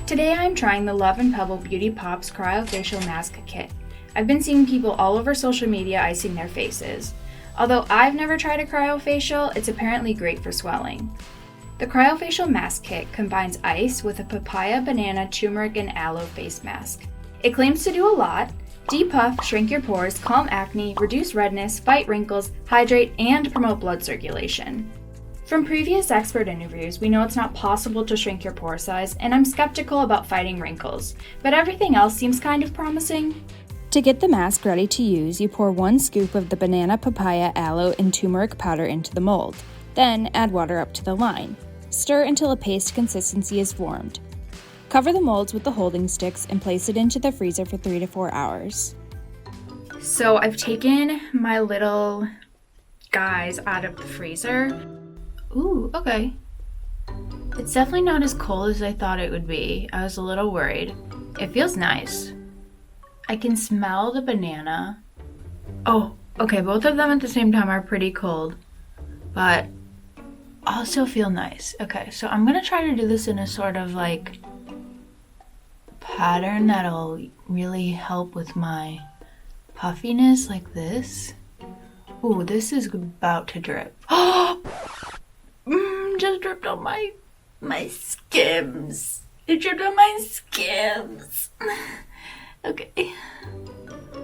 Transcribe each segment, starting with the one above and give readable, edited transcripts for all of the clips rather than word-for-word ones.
Today I'm trying the Love & Pebble Beauty Pops Cryo-Facial Mask Kit. I've been seeing people all over social media icing their faces. Although I've never tried a cryo-facial, it's apparently great for swelling. The Cryo-Facial Mask Kit combines ice with a papaya, banana, turmeric, and aloe face mask. It claims to do a lot: depuff, shrink your pores, calm acne, reduce redness, fight wrinkles, hydrate, and promote blood circulation. From previous expert interviews, we know it's not possible to shrink your pore size, and I'm skeptical about fighting wrinkles, but everything else seems kind of promising. To get the mask ready to use, you pour 1 scoop of the banana, papaya, aloe, and turmeric powder into the mold. Then add water up to the line. Stir until a paste consistency is formed. Cover the molds with the holding sticks and place it into the freezer for 3 to 4 hours. So I've taken my little guys out of the freezer. Ooh, okay. It's definitely not as cold as I thought it would be. I was a little worried. It feels nice. I can smell the banana. Oh, okay, both of them at the same time are pretty cold, but also feel nice. Okay, so I'm gonna try to do this in a sort of like pattern that'll really help with my puffiness, like this. Ooh, this is about to drip. Oh! Just dripped on my skims. It dripped on my skims. Okay.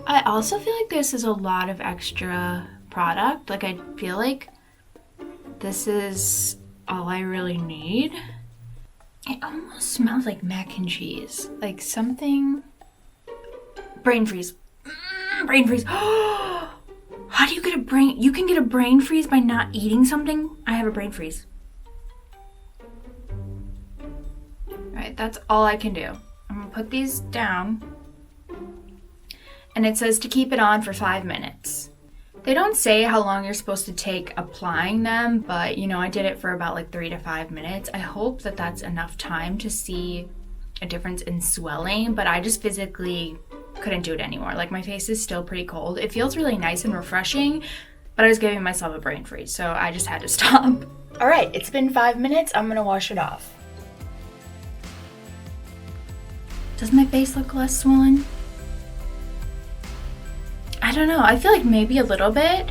I also feel like this is a lot of extra product. Like, I feel like this is all I really need. It almost smells like mac and cheese. Like something... Brain freeze. Brain freeze. How do you get a brain... You can get a brain freeze by not eating something? I have a brain freeze. Alright, that's all I can do. I'm gonna put these down. And it says to keep it on for 5 minutes. They don't say how long you're supposed to take applying them, but you know, I did it for about like 3 to 5 minutes. I hope that that's enough time to see a difference in swelling, but I just physically couldn't do it anymore. Like, my face is still pretty cold. It feels really nice and refreshing, but I was giving myself a brain freeze, so I just had to stop. All right, it's been 5 minutes. I'm gonna wash it off. Does my face look less swollen? I don't know. I feel like maybe a little bit.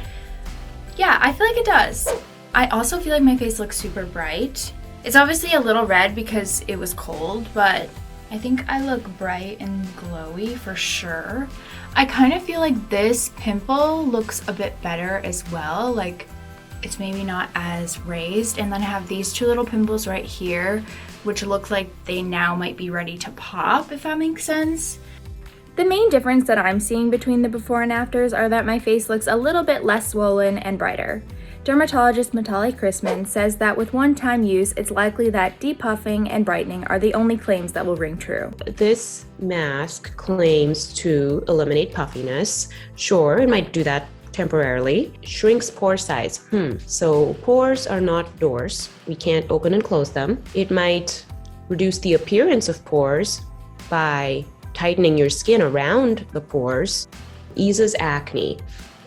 Yeah, I feel like it does. I also feel like my face looks super bright. It's obviously a little red because it was cold, but I think I look bright and glowy for sure. I kind of feel like this pimple looks a bit better as well. Like, it's maybe not as raised. And then I have these 2 little pimples right here, which look like they now might be ready to pop, if that makes sense. The main difference that I'm seeing between the before and afters are that my face looks a little bit less swollen and brighter. Dermatologist Mitalee Christman says that with one-time use, it's likely that depuffing and brightening are the only claims that will ring true. This mask claims to eliminate puffiness. Sure, it might do that temporarily. Shrinks pore size. So pores are not doors. We can't open and close them. It might reduce the appearance of pores by tightening your skin around the pores. Eases acne.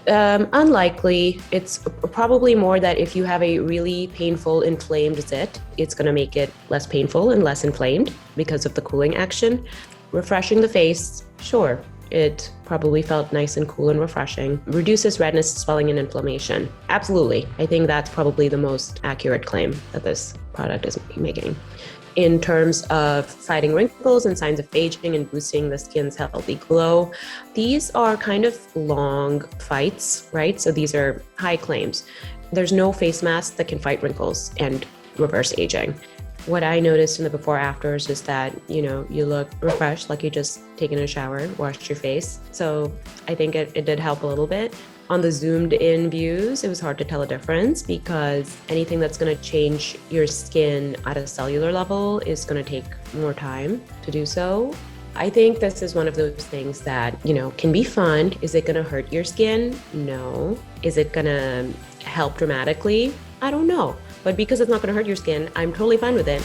Unlikely. It's probably more that if you have a really painful inflamed zit, it's going to make it less painful and less inflamed because of the cooling action. Refreshing the face, sure. It probably felt nice and cool and refreshing. Reduces redness, swelling, and inflammation. Absolutely. I think that's probably the most accurate claim that this product is making. In terms of fighting wrinkles and signs of aging and boosting the skin's healthy glow, these are kind of long fights, right? So these are high claims. There's no face mask that can fight wrinkles and reverse aging. What I noticed in the before afters is that, you know, you look refreshed, like you just taken a shower, washed your face. So I think it did help a little bit. On the zoomed in views, it was hard to tell a difference because anything that's going to change your skin at a cellular level is going to take more time to do so. I think this is one of those things that, you know, can be fun. Is it going to hurt your skin? No. Is it going to help dramatically? I don't know. But because it's not going to hurt your skin, I'm totally fine with it.